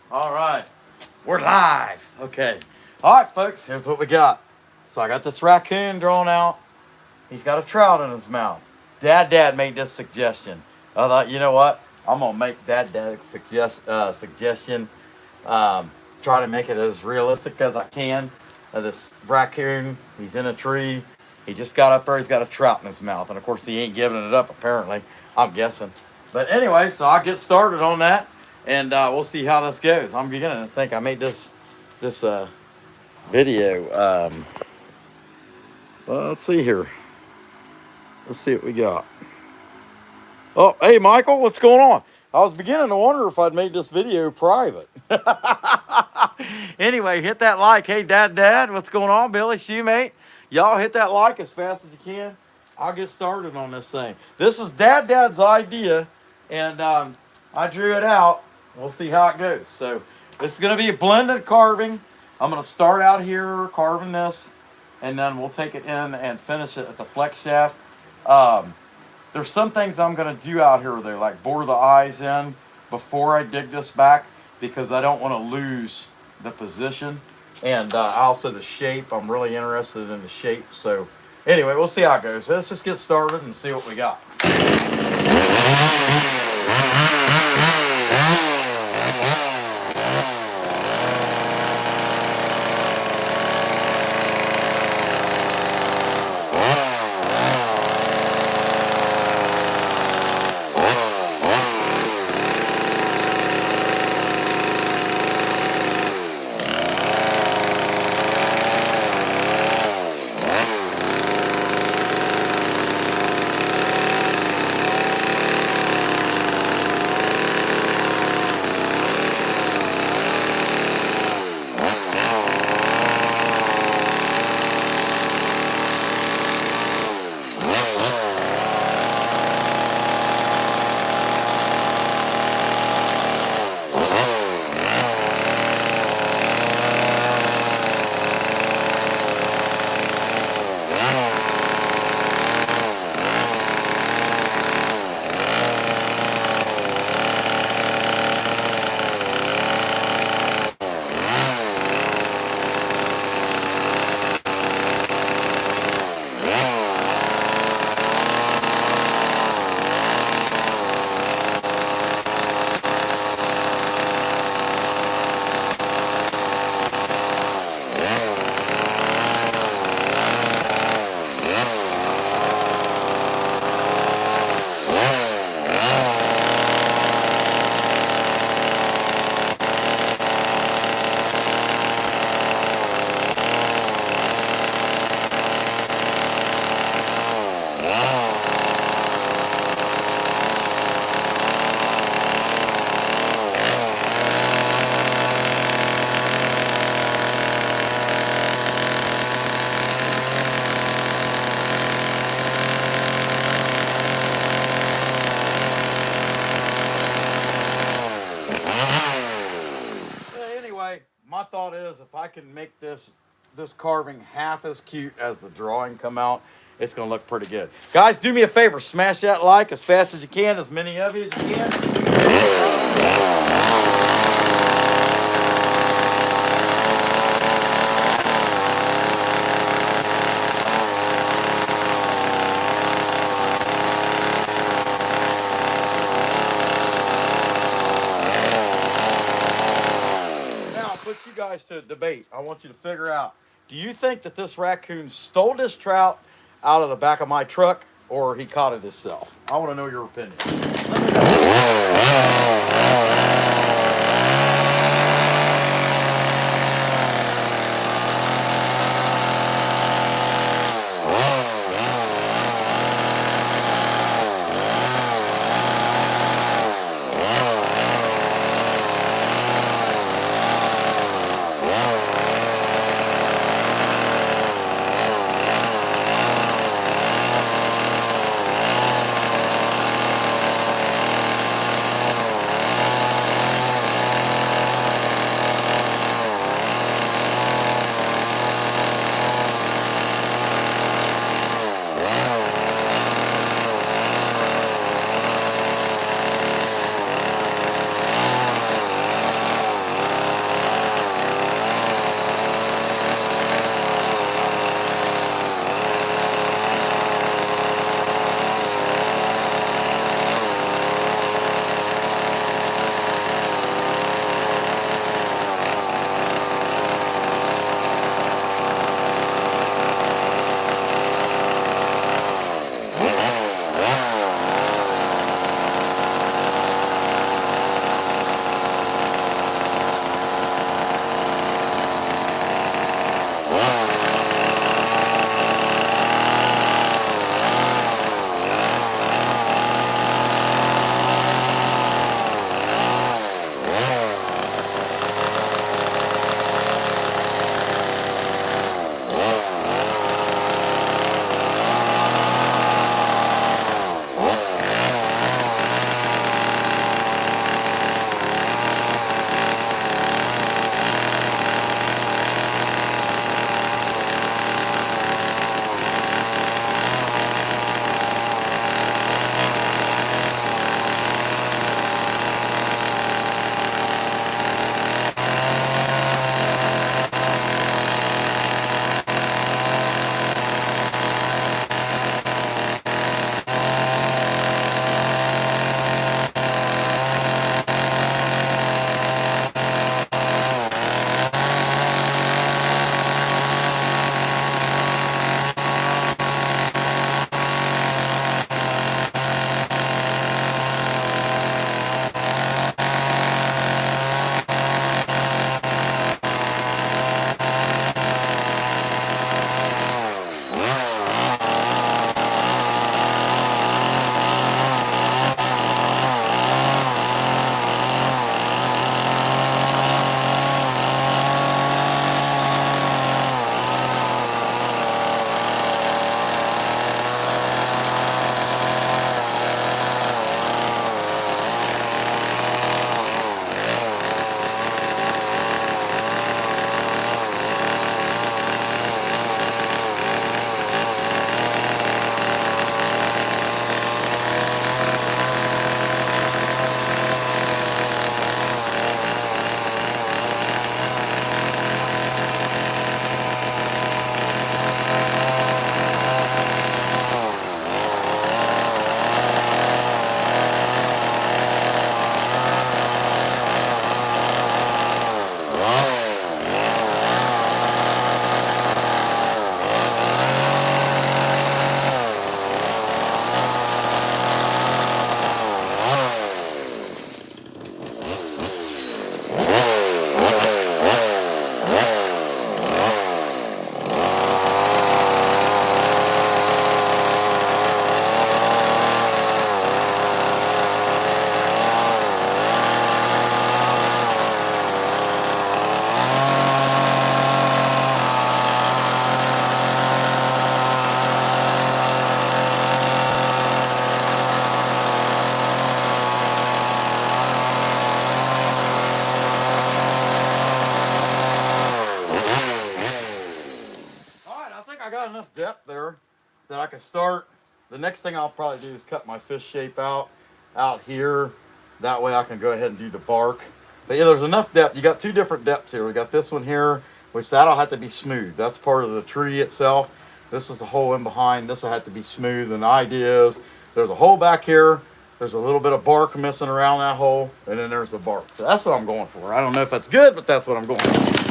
All right, we're live. Okay. All right, folks, here's what we got. So I got this raccoon drawn out. He's got a trout in his mouth. Dad made this suggestion. I thought, you know what? I'm gonna make Dad's suggestion. Try to make it as realistic as I can. This raccoon, he's in a tree. He just got up there. He's got a trout in his mouth, and of course, he ain't giving it up. Apparently, I'm guessing. But anyway, so I'll get started on that, and we'll see how this goes. I'm beginning to think I made this video. Well, let's see here. Let's see what we got. Oh, hey, Michael, what's going on? I was beginning to wonder if I'd made this video private. Anyway, hit that like. Hey, Dad, what's going on? Billy, Shoemate, y'all hit that like as fast as you can. I'll get started on this thing. This is Dad's idea, and I drew it out. We'll see how it goes. So this is going to be a blended carving. I'm going to start out here carving this, and then we'll take it in and finish it at the flex shaft. There's some things I'm going to do out here though, like bore the eyes in before I dig this back, because I don't want to lose the position, and also the shape. I'm really interested in the shape. So anyway, we'll see how it goes. Let's just get started and see what we got. Anyway, my thought is if I can make this carving half as cute as the drawing come out, it's going to look pretty good. Guys, do me a favor. Smash that like as fast as you can, as many of you as you can. Now, I'll put you guys to a debate. I want you to figure out, do you think that this raccoon stole this trout out of the back of my truck, or he caught it himself? I want to know your opinion. enough depth there that I can start. The next thing I'll probably do is cut my fish shape out here. That way I can go ahead and do the bark. But yeah, there's enough depth. You got two different depths here. We got this one here, which that'll have to be smooth. That's part of the tree itself. This is the hole in behind. This will have to be smooth. And the idea is there's a hole back here. There's a little bit of bark missing around that hole. And then there's the bark. So that's what I'm going for. I don't know if that's good, but that's what I'm going for.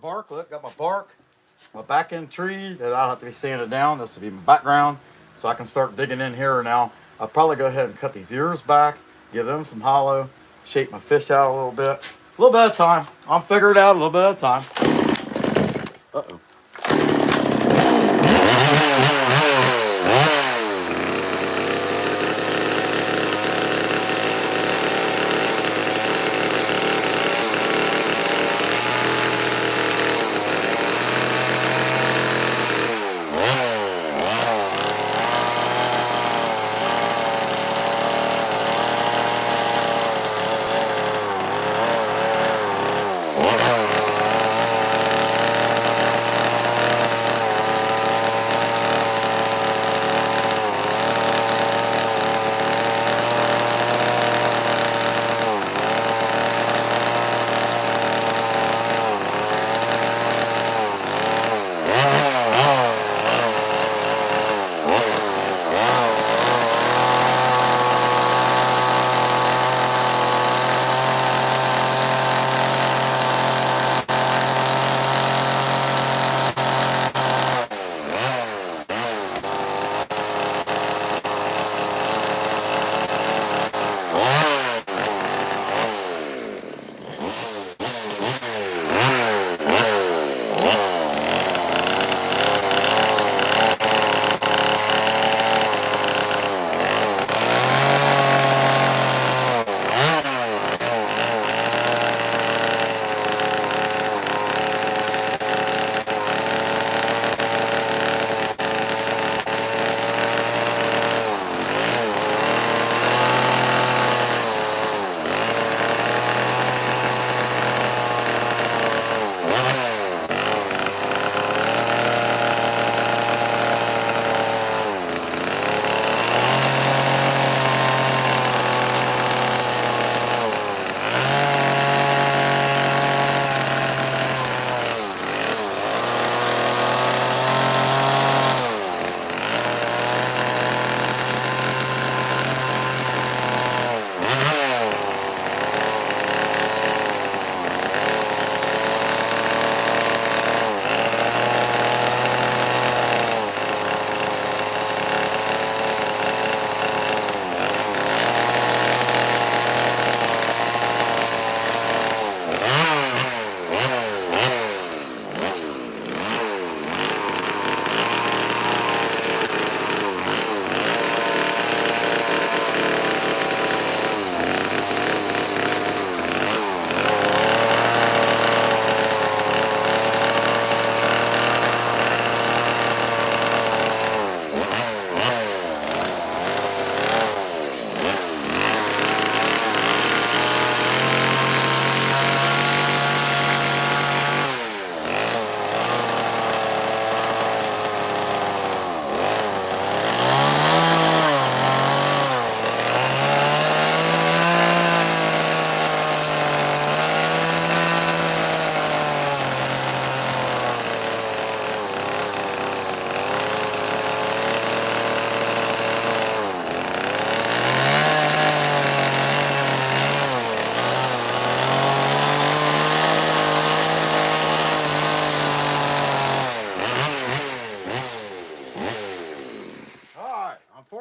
bark. Look, got my bark, my back end tree that I'll have to be sanded down. This will be my background, so I can start digging in here now. I'll probably go ahead and cut these ears back, give them some hollow, shape my fish out a little bit. A little bit at a time. I'll figure it out a little bit at a time. Uh-oh.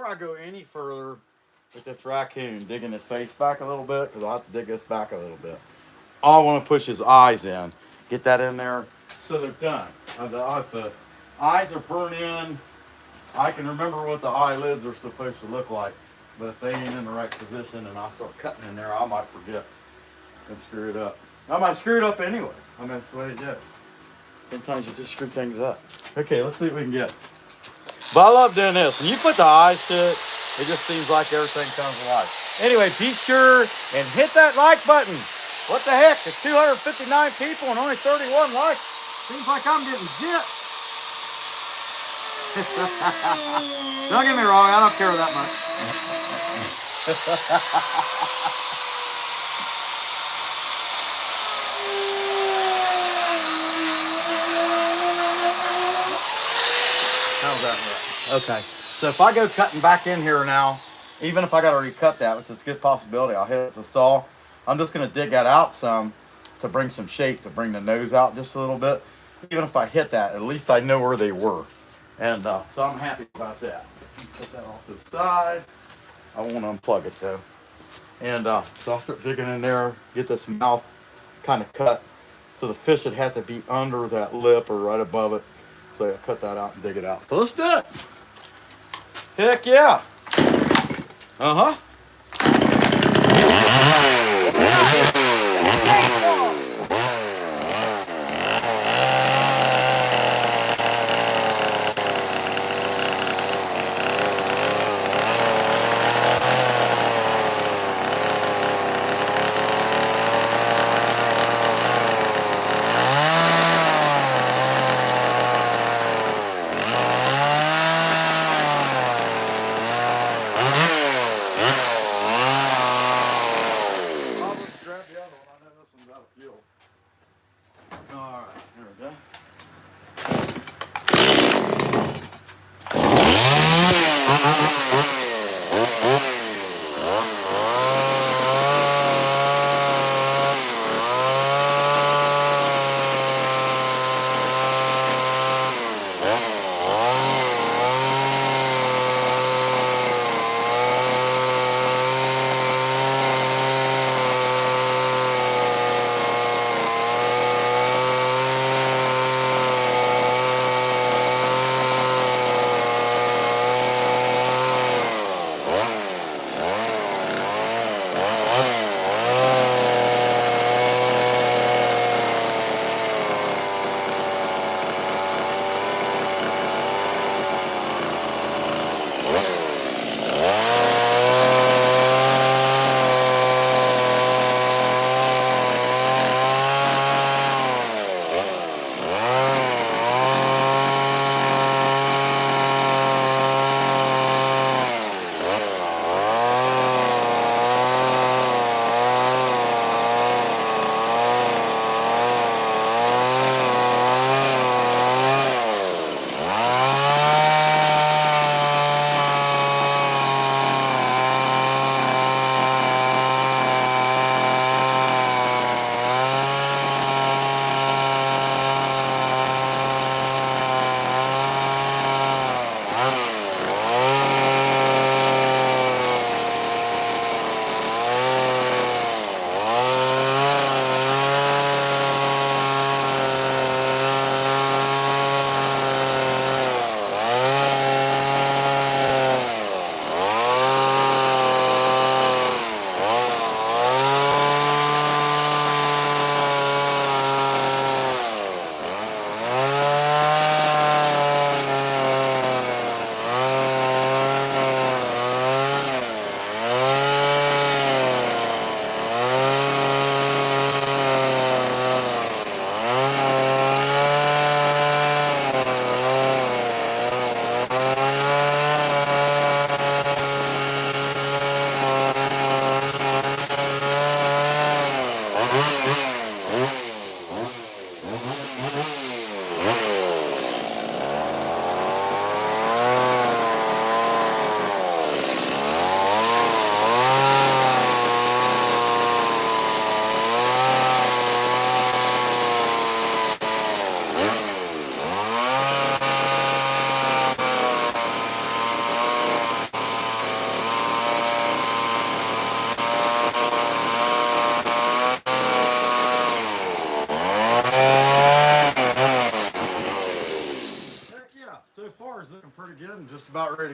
before I go any further with this raccoon, digging his face back a little bit, because I'll have to dig this back a little bit. I want to push his eyes in. Get that in there so they're done. The eyes are burnt in. I can remember what the eyelids are supposed to look like, but if they ain't in the right position and I start cutting in there, I might forget and screw it up. I might screw it up anyway. I mean, that's the way it is. Sometimes you just screw things up. Okay, let's see what we can get. But I love doing this. When you put the eyes to it, it just seems like everything comes alive. Anyway, be sure and hit that like button. What the heck? It's 259 people and only 31 likes. Seems like I'm getting zip. Don't get me wrong, I don't care that much. How's that look? Okay, so if I go cutting back in here now, even if I got to recut that, which is a good possibility, I'll hit it with the saw. I'm just going to dig that out some to bring some shape, to bring the nose out just a little bit. Even if I hit that, at least I know where they were. And so I'm happy about that. Set that off to the side. I won't unplug it though. And so I'll start digging in there, get this mouth kind of cut. So the fish would have to be under that lip or right above it. So I cut that out and dig it out. So let's do it. Heck yeah. Uh-huh. All right, here we go.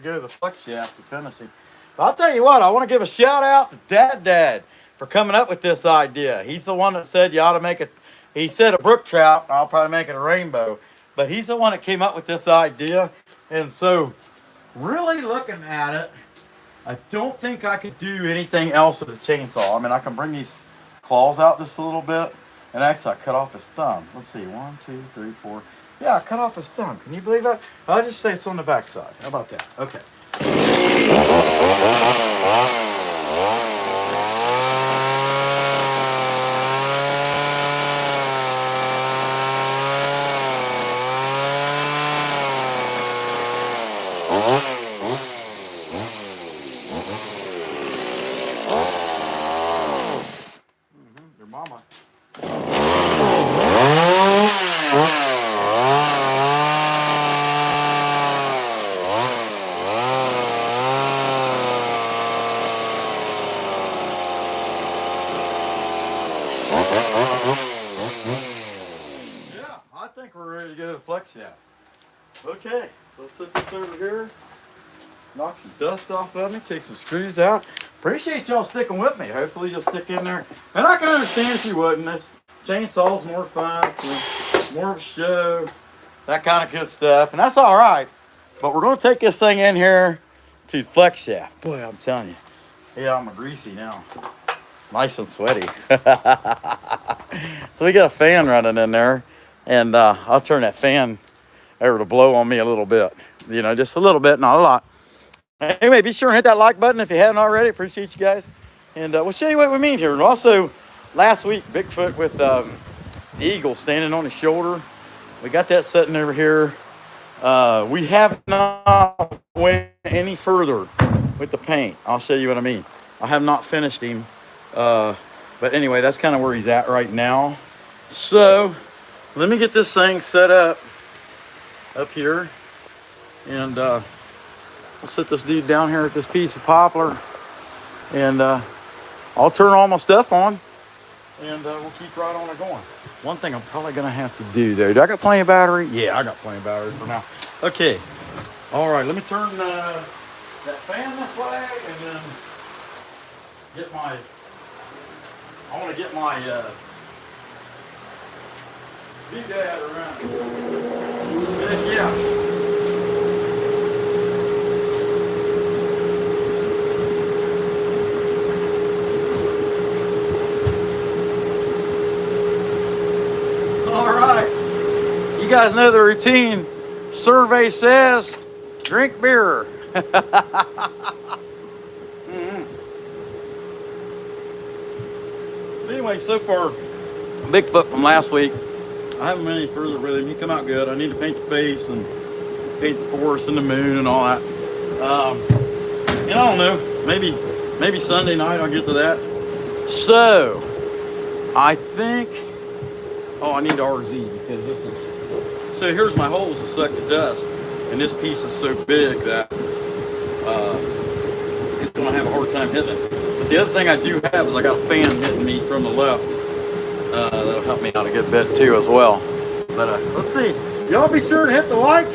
go to the flex shaft to finish him. But I'll tell you what, I want to give a shout out to Dad for coming up with this idea. He's the one that said you ought to make it. He said a brook trout. I'll probably make it a rainbow. But he's the one that came up with this idea. And so, really looking at it, I don't think I could do anything else with a chainsaw. I mean, I can bring these claws out just a little bit. And actually, I cut off his thumb. Let's see, 1, 2, 3, 4. Yeah, I cut off his thumb. Can you believe that? I'll just say it's on the backside. How about that? Okay. Your mama. Yeah, I think we're ready to go to the flex shaft. Okay, so let's set this over here. Knock some dust off of me, take some screws out. Appreciate y'all sticking with me. Hopefully you'll stick in there. And I can understand if you wouldn't. This chainsaw's more fun, it's more of a show, that kind of good stuff. And that's all right. But we're going to take this thing in here to flex shaft. Boy, I'm telling you. Yeah, I'm greasy now. Nice and sweaty. So we got a fan running in there. And I'll turn that fan over to blow on me a little bit. You know, just a little bit, not a lot. Anyway, be sure and hit that like button if you haven't already. Appreciate you guys. And we'll show you what we mean here. And also, last week, Bigfoot with the eagle standing on his shoulder. We got that sitting over here. We have not went any further with the paint. I'll show you what I mean. I have not finished him. But anyway, that's kind of where he's at right now. So, let me get this thing set up here. And we'll sit this dude down here at this piece of poplar. And I'll turn all my stuff on. And we'll keep right on it going. One thing I'm probably going to have to do, though. Do I got plenty of battery? Yeah, I got plenty of battery for now. Okay. All right, let me turn that fan this way. And then get my... I want to get my big dad around. Yeah. All right. You guys know the routine. Survey says, drink beer. Anyway, so far, Bigfoot from last week, I haven't been any further with him. He come out good. I need to paint the face and paint the forest and the moon and all that. And I don't know, maybe Sunday night I'll get to that. So, I think, I need RZ because this is, so here's my holes to suck the dust. And this piece is so big that it's going to have a hard time hitting it. But the other thing I do have is I got a fan hitting me from the left. That'll help me out a good bit too as well. But let's see. Y'all be sure to hit the like.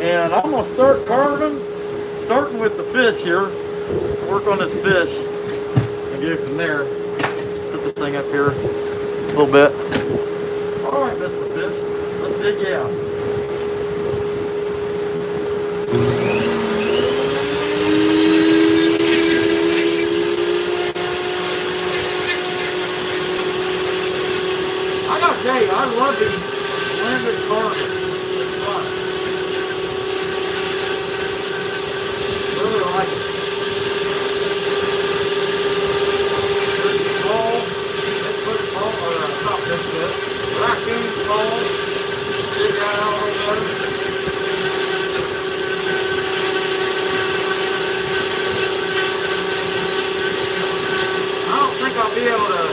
And I'm going to start carving, starting with the fish here. Work on this fish and go from there. Set this thing up here a little bit. All right, Mr. Fish. Let's dig you out. Hey, I love these blended carving. It's fun. Really like it. There's the ball. Bigfoot ball, or not Bigfoot. Raccoon ball. Dig that out over there. I don't think I'll be able to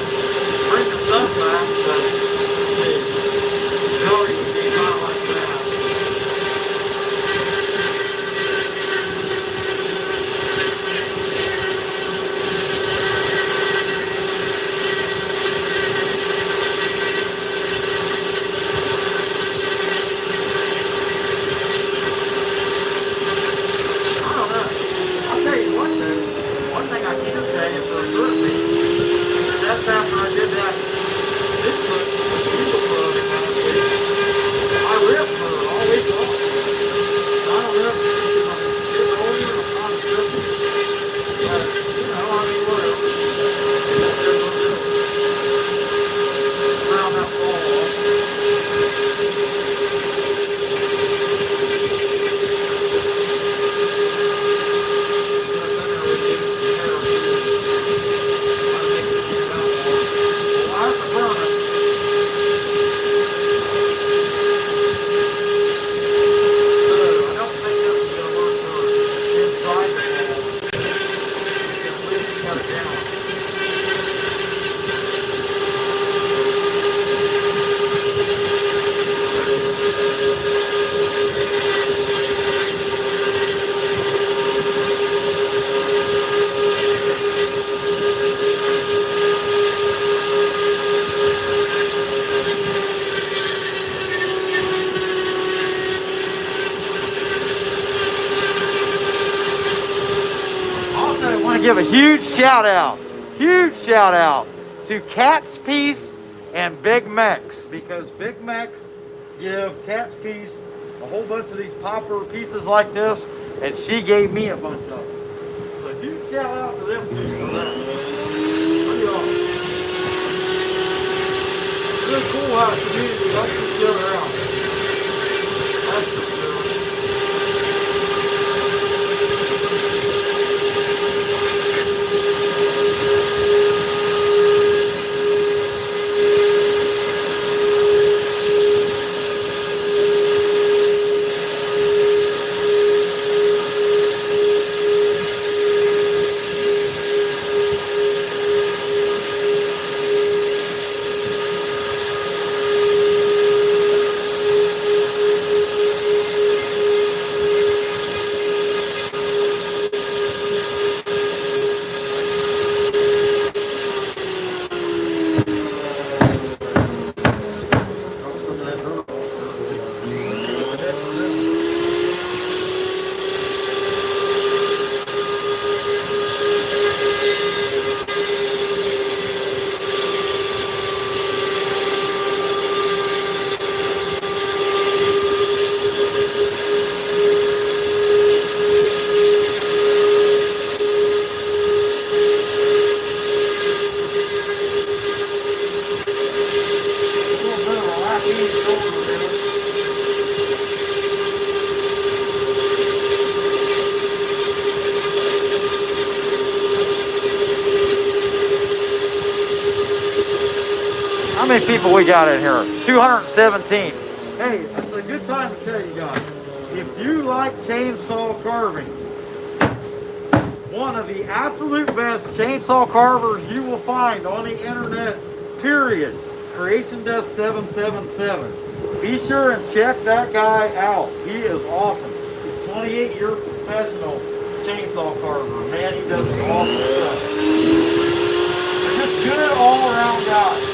bring the stuff back, but to give a huge shout out to Cat's Piece and Big Mex, because Big Mex give Cat's Piece a whole bunch of these popper pieces like this, and she gave me a bunch of them. So huge shout out to them too for that. Pretty awesome. It's really cool how the community helps each other out. That's for sure. How many people we got in here? 217. Hey, it's a good time to tell you guys, if you like chainsaw carving, one of the absolute best chainsaw carvers you will find on the internet, period, Creation Death 777. Be sure and check that guy out. He is awesome. He's a 28-year professional chainsaw carver. Man, he does awesome stuff. They're just good all-around guys.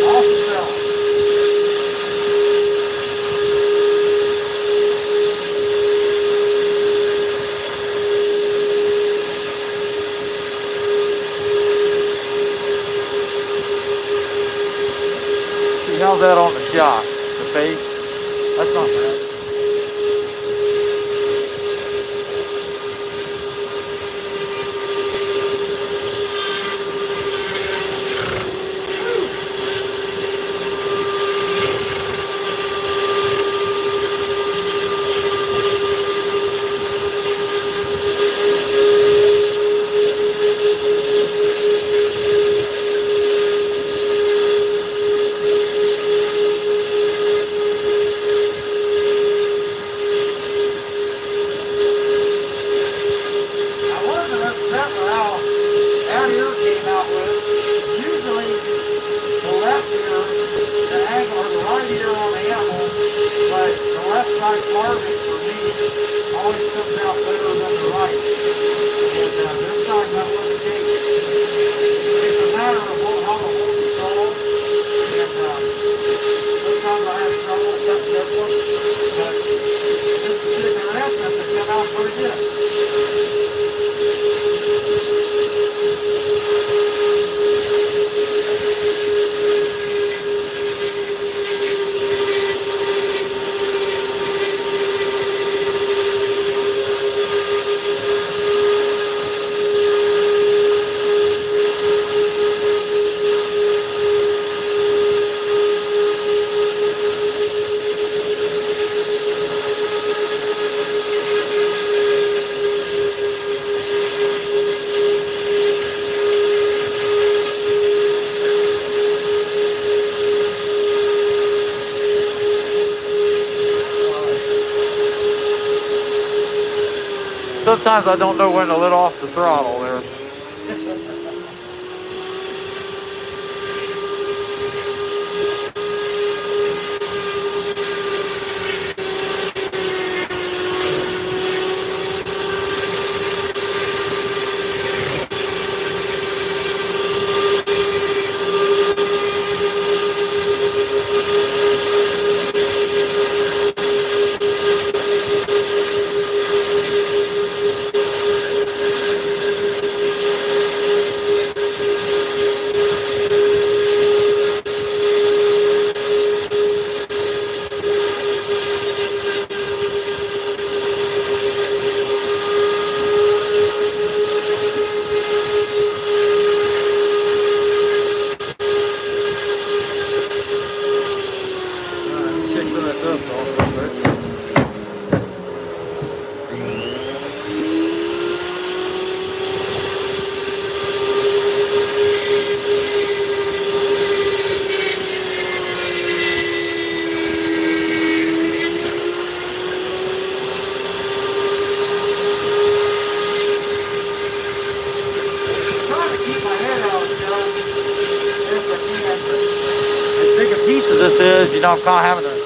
Awesome fella. See, how's that on the shot? The face? That's not bad. Sometimes I don't know when to let off the throttle there. is, you know, I'm kind of having to.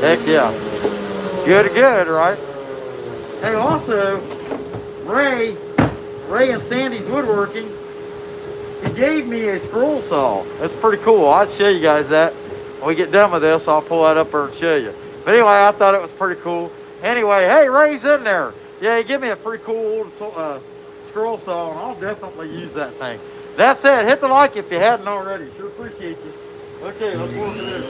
Heck yeah. Good, good, right? Hey, also, Ray and Sandy's Woodworking, he gave me a scroll saw. That's pretty cool. I'll show you guys that. When we get done with this, I'll pull that up there and show you. But anyway, I thought it was pretty cool. Anyway, hey, Ray's in there. Yeah, he gave me a pretty cool scroll saw, and I'll definitely use that thing. That said, hit the like if you hadn't already. Sure appreciate you. Okay, let's work it in.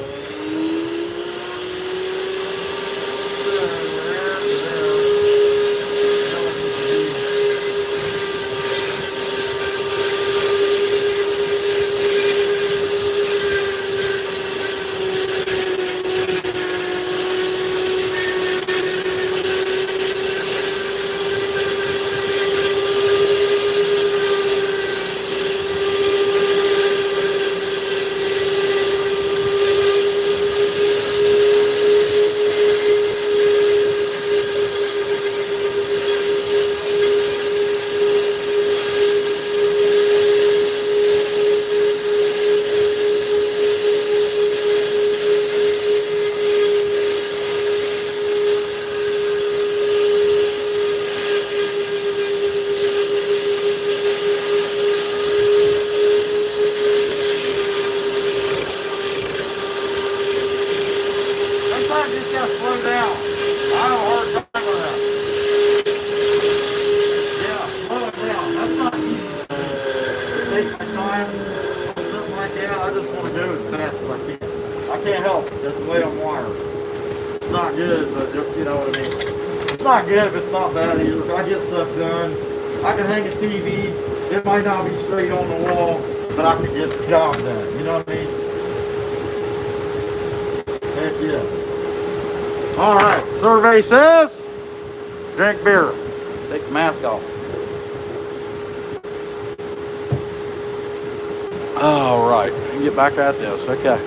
Good, if it's not bad either. If I get stuff done, I can hang a TV. It might not be straight on the wall, but I can get the job done. You know what I mean? Heck yeah. All right. Survey says, drink beer. Take the mask off. All right. Get back at this. Okay.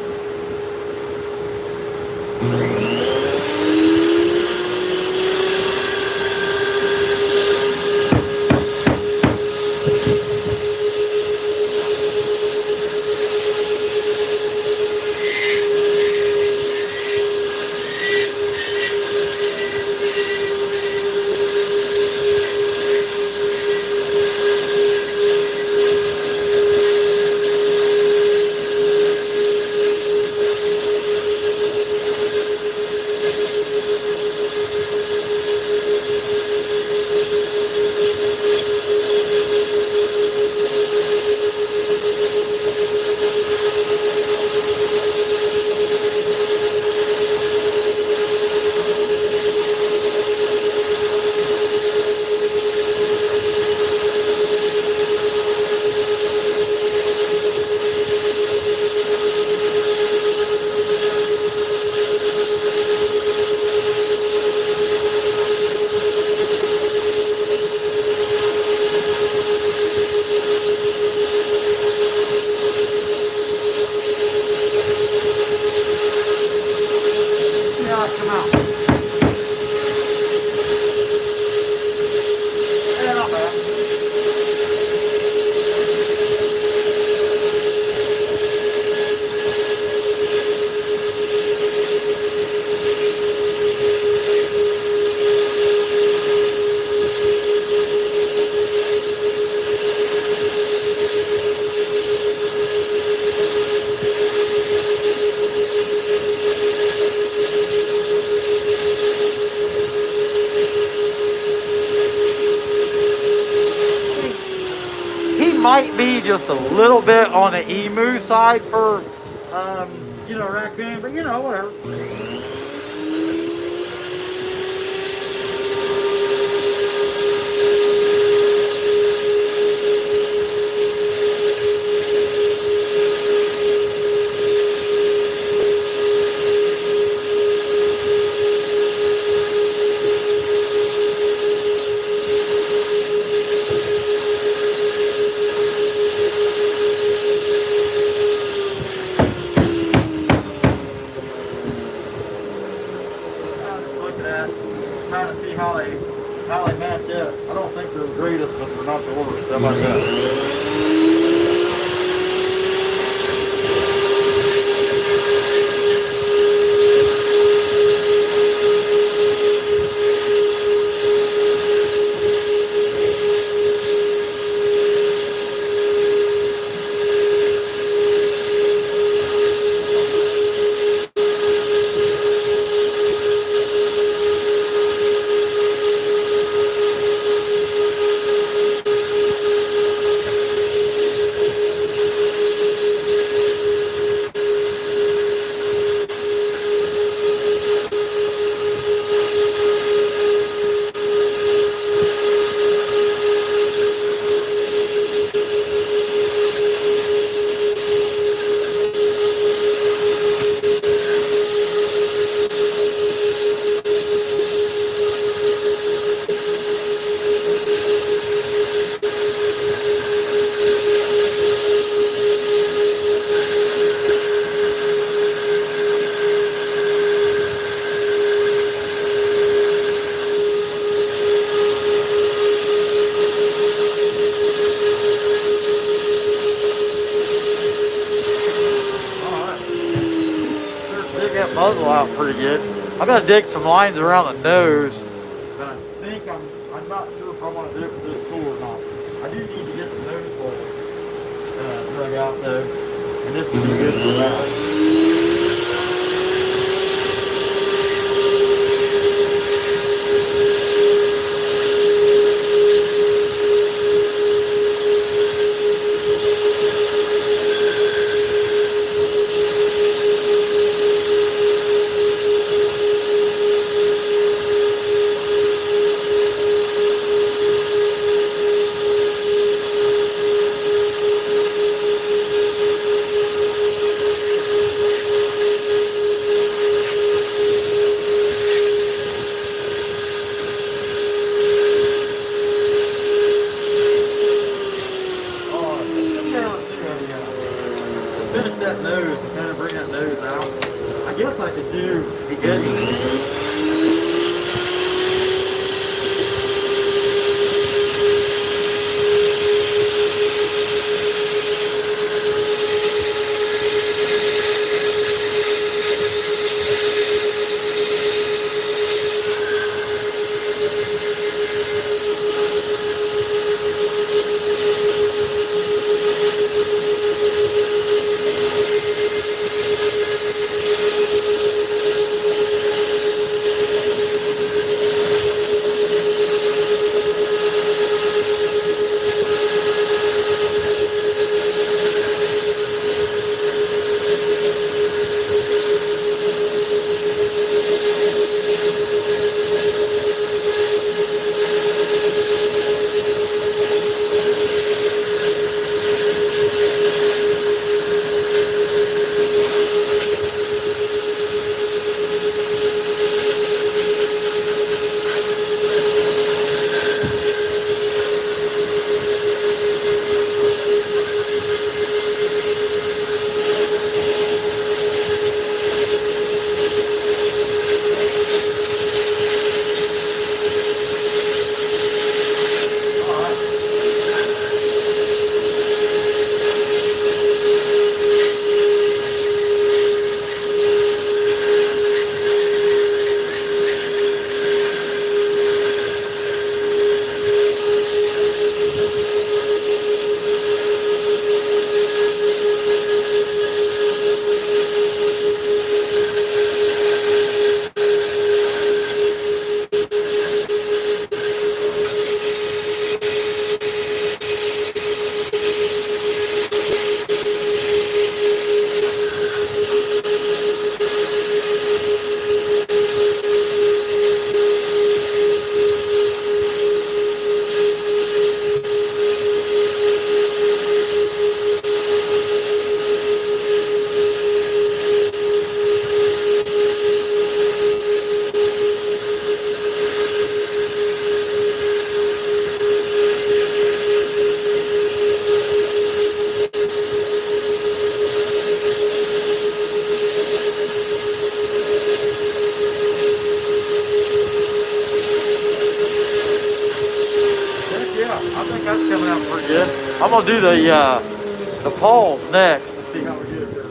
might be just a little bit on the emu side for, raccoon, but whatever. Trying to see how they match up. I don't think they're the greatest, but they're not the worst. How about that? Dig that muzzle out pretty good. I'm gonna dig some lines around the nose, but I think I'm not sure if I want to do it with this tool or not. I do need to get the nose hole dug out though, and this would be good for that. Finish that nose and kind of bring that nose out. I guess I could do the edge. I'm gonna do the poles next to see how we get it here.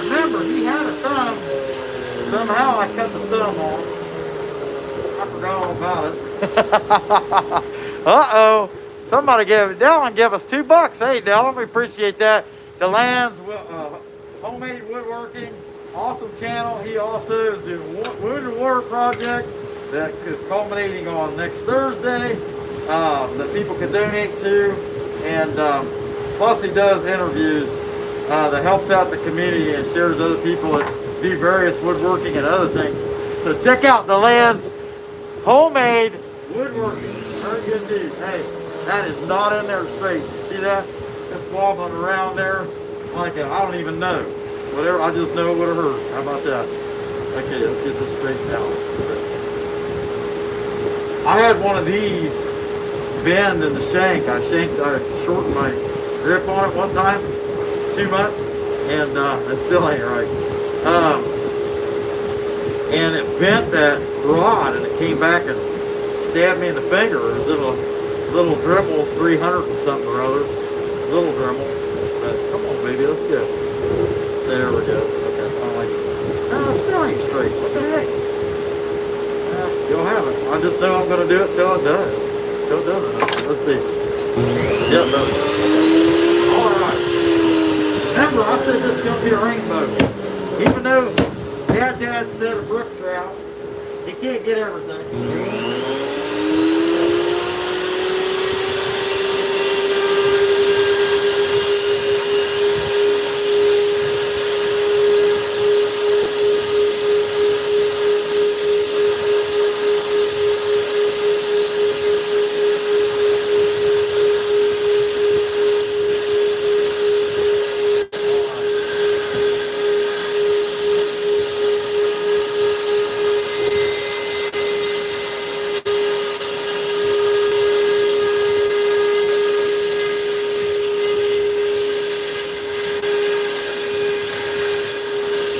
Remember, he had a thumb. Somehow I cut the thumb off. I forgot all about it. Uh-oh. Somebody Dylan gave us $2. Hey, Dylan, we appreciate that. DeLand's homemade woodworking, awesome channel. He also is doing wood and water project that is culminating on next Thursday that people can donate to. And plus he does interviews that helps out the community and shares other people that do various woodworking and other things. So check out DeLand's homemade woodworking. Very good dude. Hey, that is not in there straight. You see that? It's wobbling around there like I don't even know. Whatever, I just know it would have hurt. How about that? Okay, let's get this straightened out. I had one of these bend in the shank. I shortened my grip on it one time too much, and it still ain't right. And it bent that rod, and it came back and stabbed me in the finger. It was in a little Dremel 300 and something or other. Little Dremel. But come on, baby, let's go. There we go. Okay, finally. No, it still ain't straight. What the heck? You'll have it. I just know I'm going to do it till it does. Till it doesn't. Okay, let's see. Yep, that was it. All right. Remember, I said this is going to be a rainbow. Even though Dad said a brook trout, he can't get everything.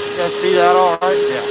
You guys see that all right? Yeah.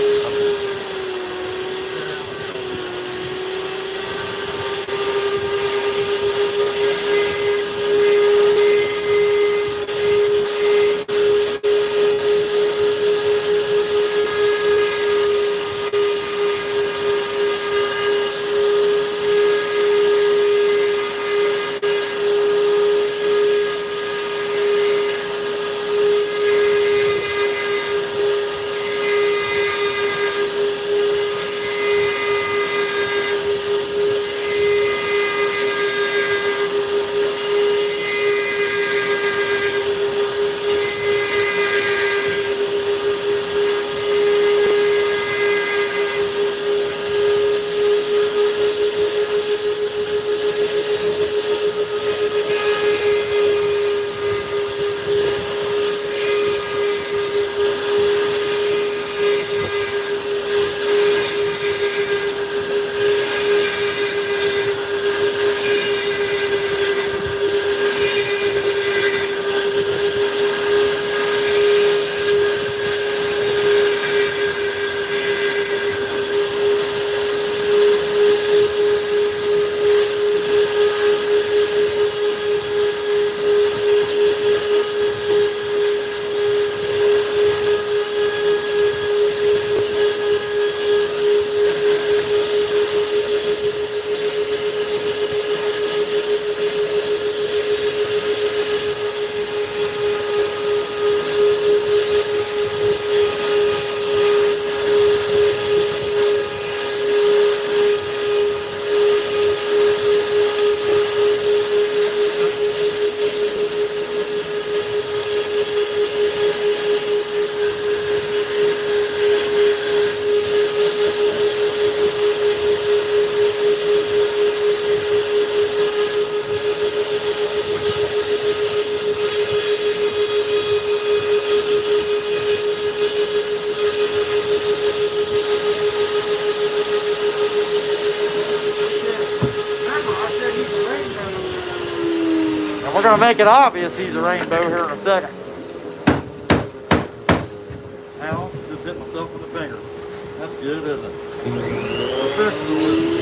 gonna make it obvious he's a rainbow here in a second. Ow, just hit myself with the finger. That's good, isn't it? The fish is a loop.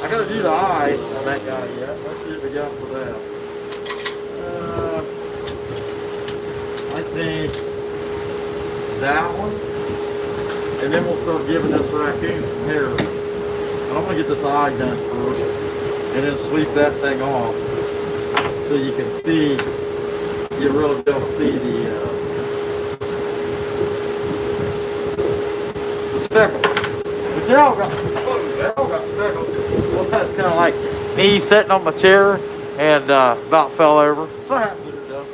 I gotta do the eye on that guy yet. Let's see what we got for that. I think that one. And then we'll start giving this raccoon some hair. But I'm gonna get this eye done first. And then sweep that thing off. So you can see, you really be able to see the speckles. But they all got speckles. Well, that's kind of like me sitting on my chair and about fell over. So I happens to do that.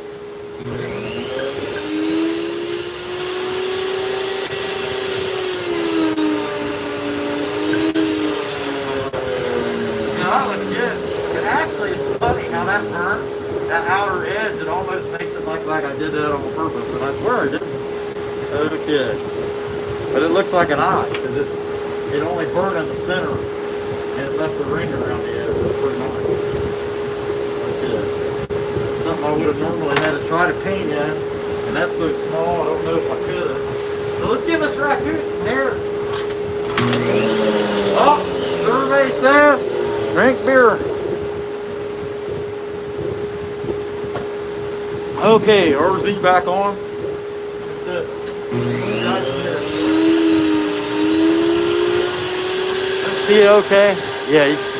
Now that looks good. And actually, it's funny how that burnt, that outer edge, it almost makes it look like I did that on purpose. And I swear I didn't. Okay. But it looks like an eye because it only burned in the center. And it left the ring around the edge. That's pretty nice. Okay. Something I would have normally had to try to paint in. And that's so small, I don't know if I could. So let's give this raccoon some hair. Oh, survey says, drink beer. Okay, RZ back on. That's it. See it okay? Yeah, you can see it.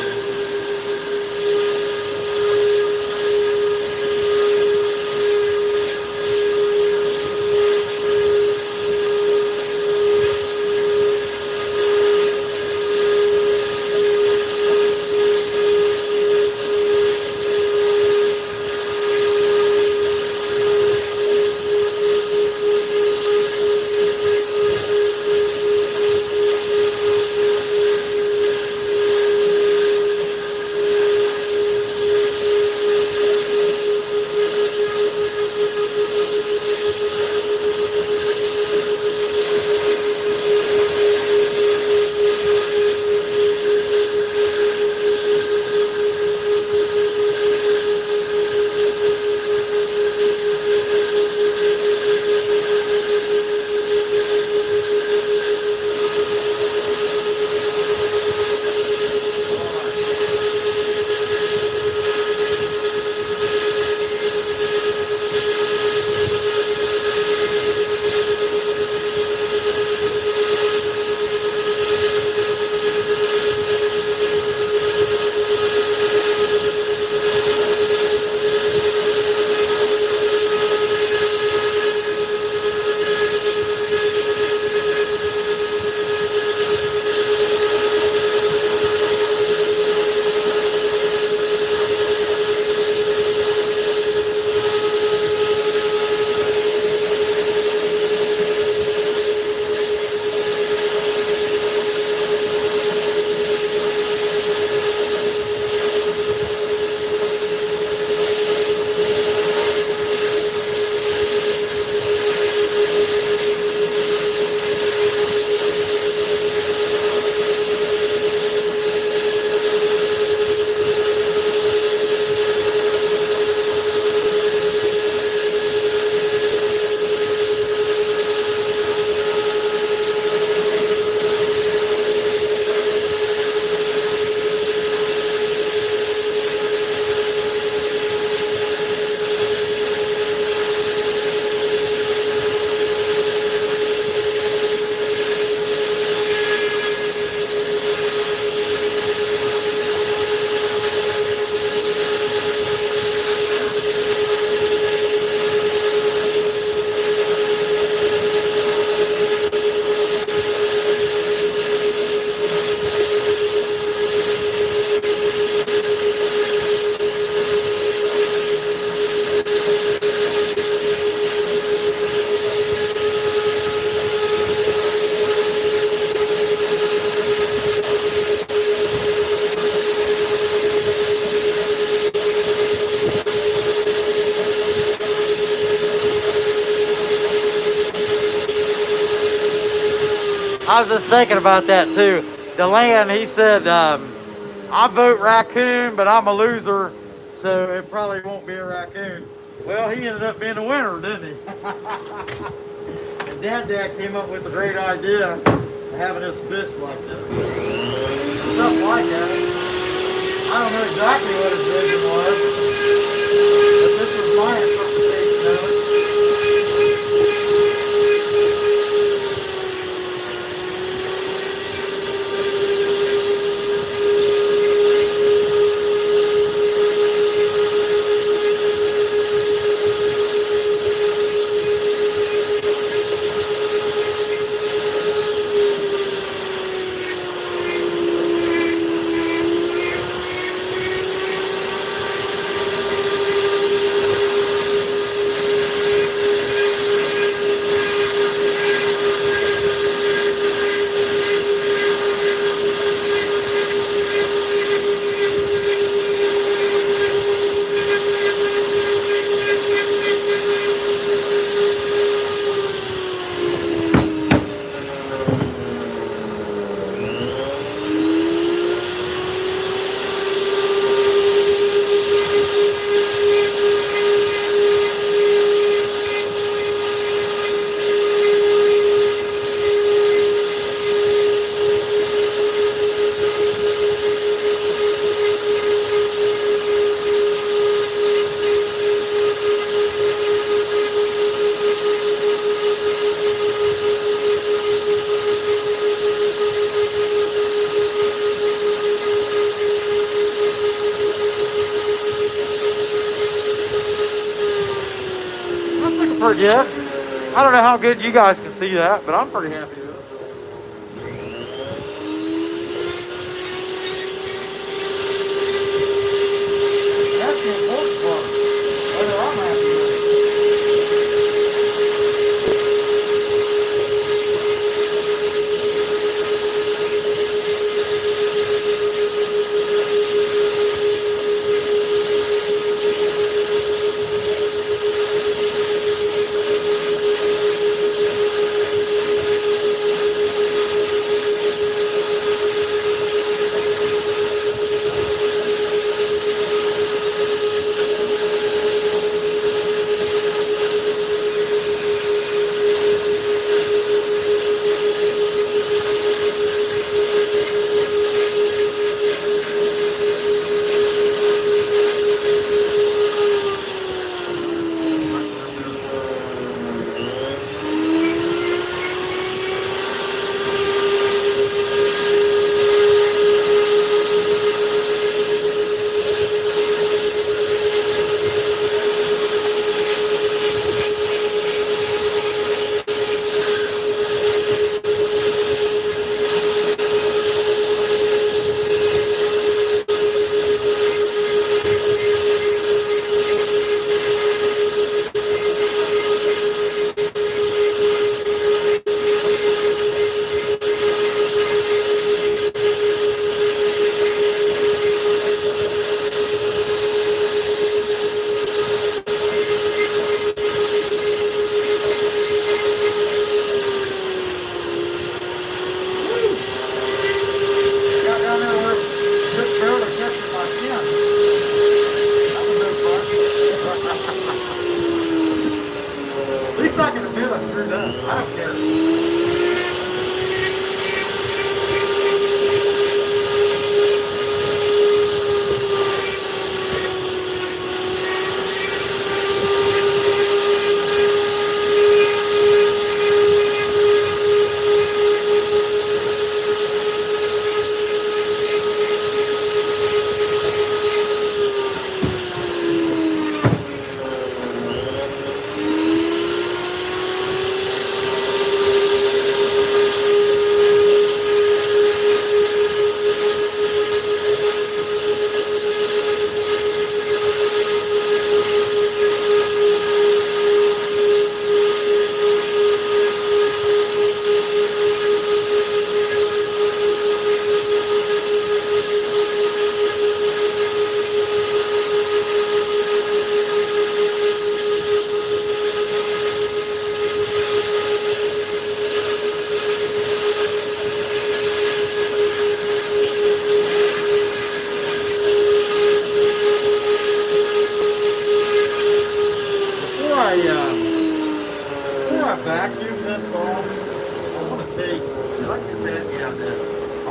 I was just thinking about that too. DeLand, he said, I vote raccoon, but I'm a loser, so it probably won't be a raccoon. Well, he ended up being a winner, didn't he? And Dad came up with the great idea of having us fish like this. Something like that. I don't know exactly what his vision was, but this is my interpretation of it. Pretty good. I don't know how good you guys can see that, but I'm pretty happy with it. That's the important part. Whether I'm happy with it.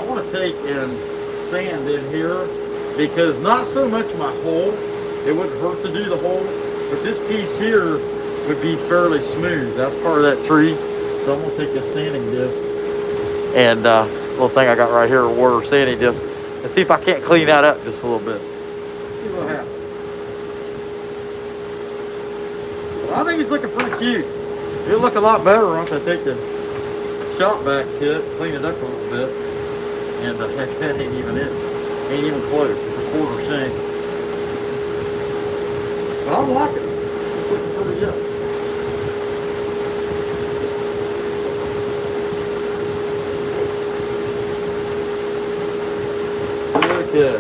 want to take and sand in here because not so much my hole, it wouldn't hurt to do the hole, but this piece here would be fairly smooth. That's part of that tree. So I'm gonna take this sanding disc and little thing I got right here, a water sanding disc, and see if I can't clean that up just a little bit. See what happens. Well, I think it's looking pretty cute. It'll look a lot better once I take the shop back to it, clean it up a little bit. And heck, that ain't even it. Ain't even close. It's a quarter shank. But I'm liking it. It's looking pretty good. Okay.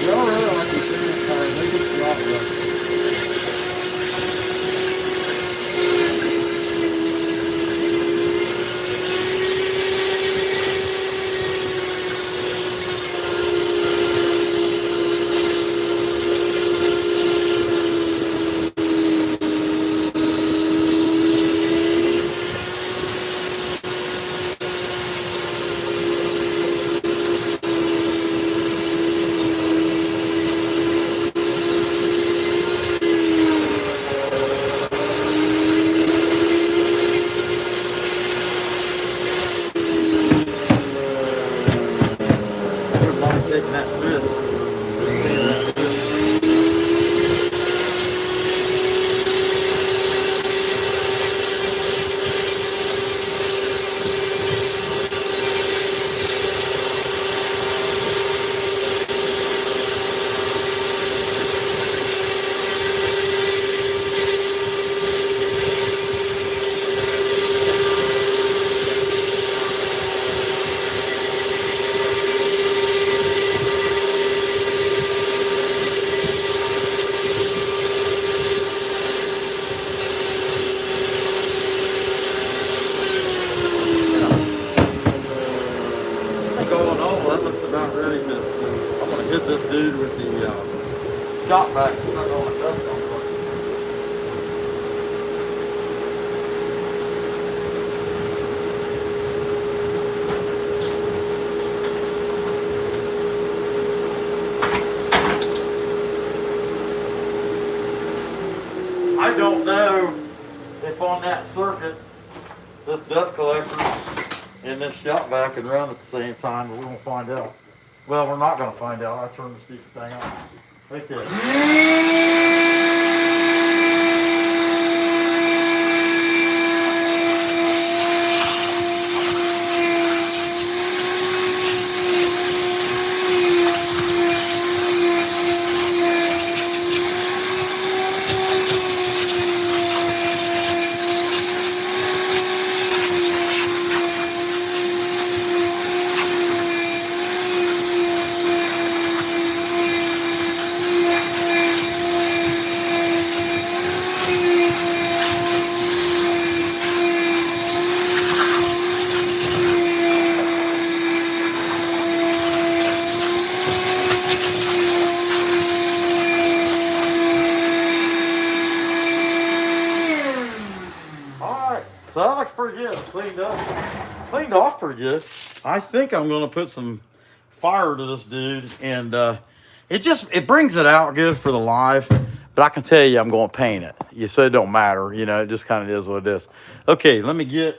Y'all really like these sand tires. They get a lot rough. I wouldn't mind taking that twist. I think all in all, that looks about ready to. I'm gonna hit this dude with the shop vac. It's not all the dust on it. I don't know if on that circuit this dust collector and this shop vac can run at the same time, but we won't find out. Well, we're not going to find out. I turned the stupid thing off. Okay. So that looks pretty good. Cleaned up. Cleaned off pretty good. I think I'm going to put some fire to this dude. And it brings it out good for the live. But I can tell you I'm going to paint it. You said it don't matter. You know, it just kind of is what it is. Okay, let me get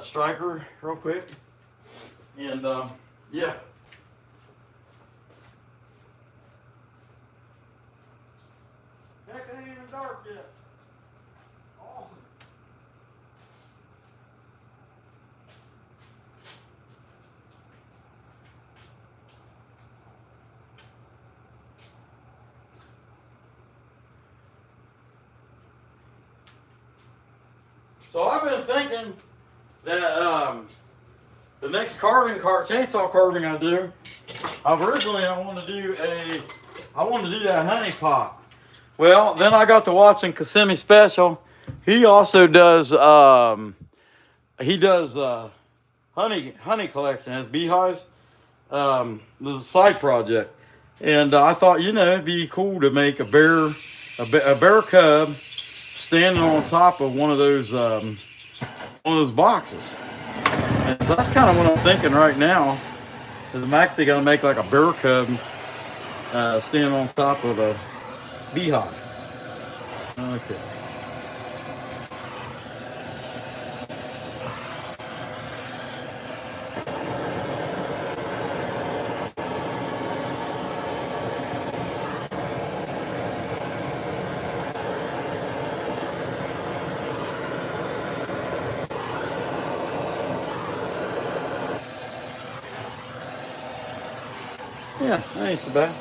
striker real quick. And yeah. Heck, it ain't even dark yet. Awesome. So I've been thinking that the next chainsaw carving I do, I want to do that honey pot. Well, then I got to watching Kissimmee Special. He also does honey collection, has beehives. There's a side project, and I thought it'd be cool to make a bear cub standing on top of one of those boxes. And so that's kind of what I'm thinking right now. Is I'm actually gonna make like a bear cub standing on top of a beehive. Okay. Yeah, that ain't so bad. I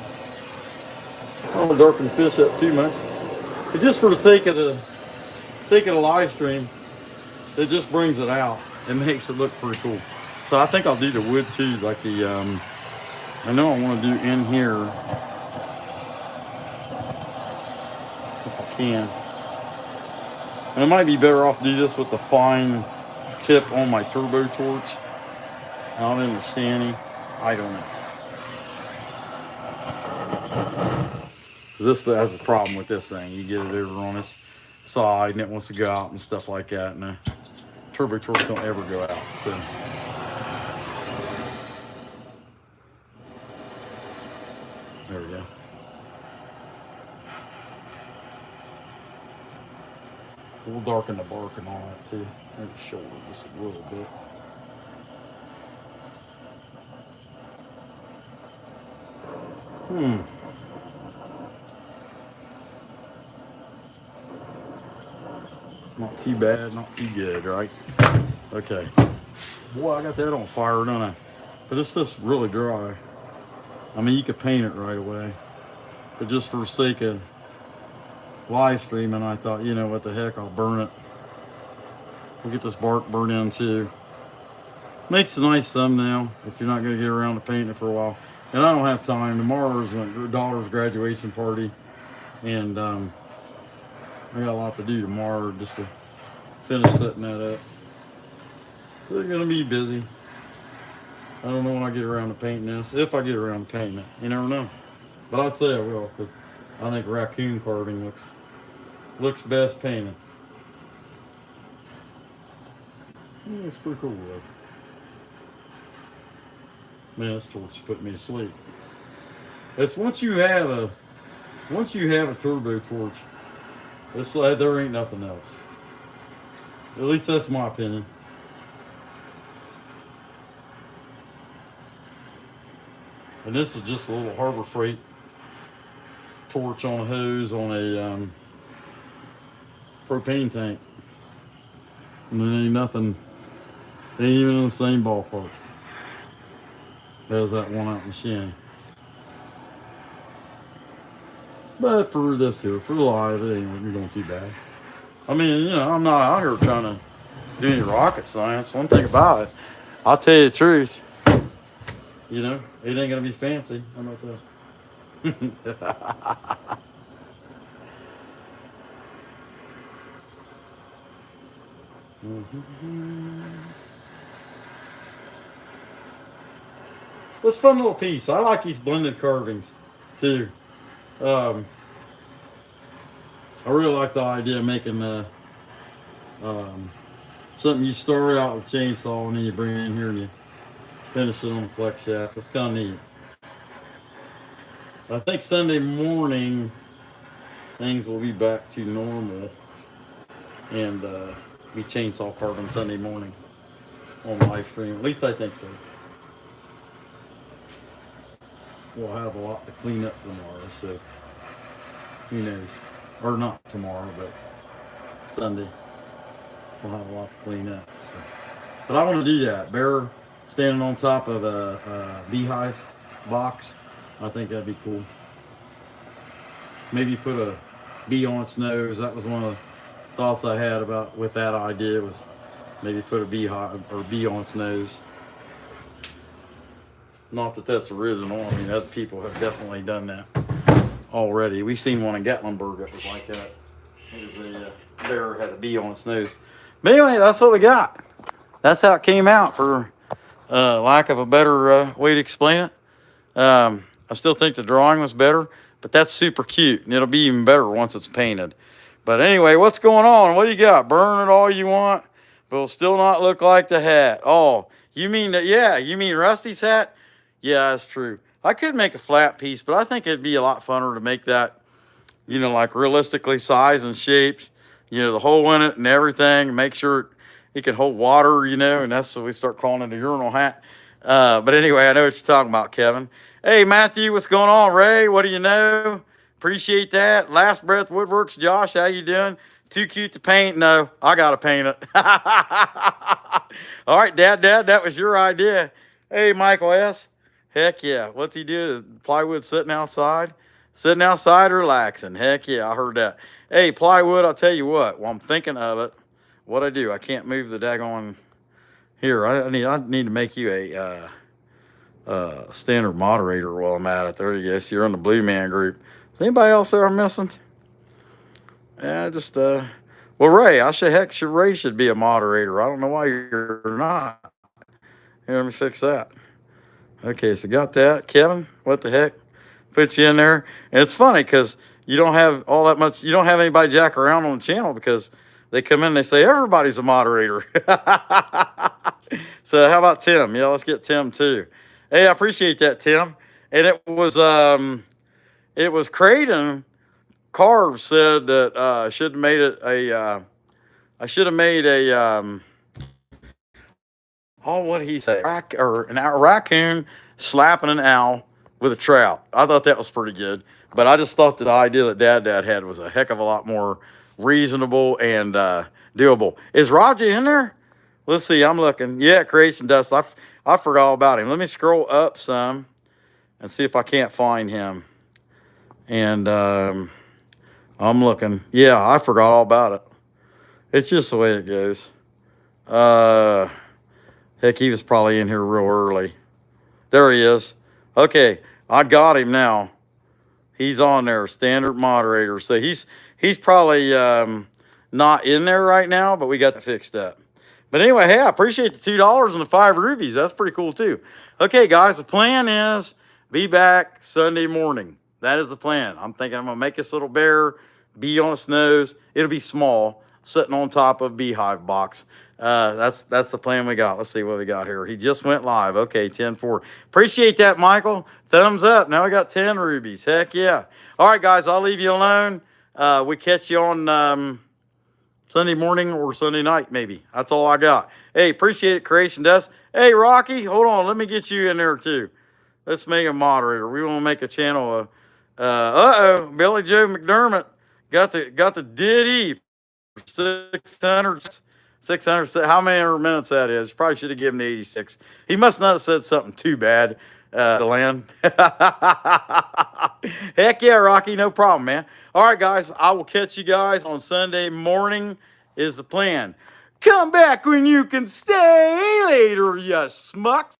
don't want to darken the fish up too much. But just for the sake of the live stream, it just brings it out. It makes it look pretty cool. So I think I'll do the wood too, like the I know I want to do in here if I can. And I might be better off to do this with the fine tip on my turbo torch. Out in the shanty. I don't know. This has a problem with this thing. You get it over on its side and it wants to go out and stuff like that. And the turbo torch don't ever go out. So there we go. We'll darken the bark and all that too. Maybe shoulder just a little bit. Not too bad, not too good, right? Okay. Boy, I got that on fire, don't I? But it's just really dry. I mean, you could paint it right away. But just for the sake of live streaming, I thought, what the heck, I'll burn it. We'll get this bark burned in too. Makes a nice thumbnail if you're not going to get around to painting it for a while. And I don't have time. Tomorrow is my daughter's graduation party. And I got a lot to do tomorrow just to finish setting that up. So they're going to be busy. I don't know when I get around to painting this. If I get around to painting it. You never know. But I'd say I will, because I think raccoon carving looks best painted. Yeah, it's pretty cool though. Man, this torch put me to sleep. It's once you have a turbo torch, it's like there ain't nothing else. At least that's my opinion. And this is just a little Harbor Freight torch on a hose on a propane tank. And there ain't nothing, ain't even in the same ballpark as that one out in the shanty. But for this here, for live, it ain't going too bad. I mean, I'm not out here trying to do any rocket science. One thing about it, I'll tell you the truth, it ain't going to be fancy. How about that? It's a fun little piece. I like these blended carvings too. I really like the idea of making something you start out with chainsaw and then you bring it in here and you finish it on the flex shaft. It's kind of neat. I think Sunday morning things will be back to normal and be chainsaw carving Sunday morning on live stream. At least I think so. We'll have a lot to clean up tomorrow, so who knows? Or not tomorrow, but Sunday. We'll have a lot to clean up. So. But I want to do that. Bear standing on top of a beehive box. I think that'd be cool. Maybe put a bee on its nose. That was one of thoughts I had about with that idea was maybe put a beehive or bee on its nose. Not that that's original. I mean, other people have definitely done that already. We seen one in Gatlinburg that was like that. It was a bear had a bee on its nose. But anyway, that's what we got. That's how it came out, for lack of a better way to explain it. I still think the drawing was better, but that's super cute, and it'll be even better once it's painted. But anyway, what's going on? What do you got? Burn it all you want, but it'll still not look like the hat. Oh, you mean that? Yeah, you mean Rusty's hat? Yeah, that's true. I could make a flat piece, but I think it'd be a lot funner to make that, you know, like realistically sized and shaped, you know, the hole in it and everything. Make sure it can hold water, you know, and that's what we start calling it, a urinal hat. But anyway, I know what you're talking about, Kevin. Hey, Matthew, what's going on? Ray, what do you know? Appreciate that. Last Breath Woodworks, Josh, how you doing? Too cute to paint? No, I got to paint it. All right, Dad, that was your idea. Hey, Michael S. Heck yeah. What's he do? Plywood sitting outside? Sitting outside relaxing. Heck yeah, I heard that. Hey, plywood, I'll tell you what. While I'm thinking of it, what I do, I can't move the daggone here. I need to make you a standard moderator while I'm at it. There you go. So you're in the Blue Man group. Is anybody else there I'm missing? Yeah, just well, Ray, Ray should be a moderator. I don't know why you're not. Here, let me fix that. Okay, so got that. Kevin, what the heck? Put you in there. And it's funny because you don't have all that much, you don't have anybody jack around on the channel because they come in and they say everybody's a moderator. So how about Tim? Yeah, let's get Tim too. Hey, I appreciate that, Tim. And it was Creighton Carve said that I should have made it a oh, what did he say? A raccoon slapping an owl with a trout. I thought that was pretty good, but I just thought that the idea that Dad had was a heck of a lot more reasonable and doable. Is Roger in there? Let's see. I'm looking. Yeah, Creation Dust. I forgot all about him. Let me scroll up some and see if I can't find him. And I'm looking. Yeah, I forgot all about it. It's just the way it goes. Heck, he was probably in here real early. There he is. Okay, I got him now. He's on there, standard moderator. So he's probably not in there right now, but we got that fixed up. But anyway, hey, I appreciate the $2 and the 5 rubies. That's pretty cool too. Okay, guys, the plan is be back Sunday morning. That is the plan. I'm thinking I'm gonna make this little bear bee on its nose. It'll be small, sitting on top of a beehive box. That's the plan we got. Let's see what we got here. He just went live. Okay, 10-4. Appreciate that, Michael. Thumbs up. Now we got 10 rubies. Heck yeah. All right, guys, I'll leave you alone. We catch you on Sunday morning or Sunday night, maybe. That's all I got. Hey, appreciate it, Creation Dust. Hey, Rocky, hold on. Let me get you in there, too. Let's make a moderator. We want to make a channel of, Billy Joe McDermott got the ditty for 600, how many minutes that is. Probably should have given the 86. He must not have said something too bad to land. Heck yeah, Rocky, no problem, man. All right, guys, I will catch you guys on Sunday morning is the plan. Come back when you can stay later, you smucks.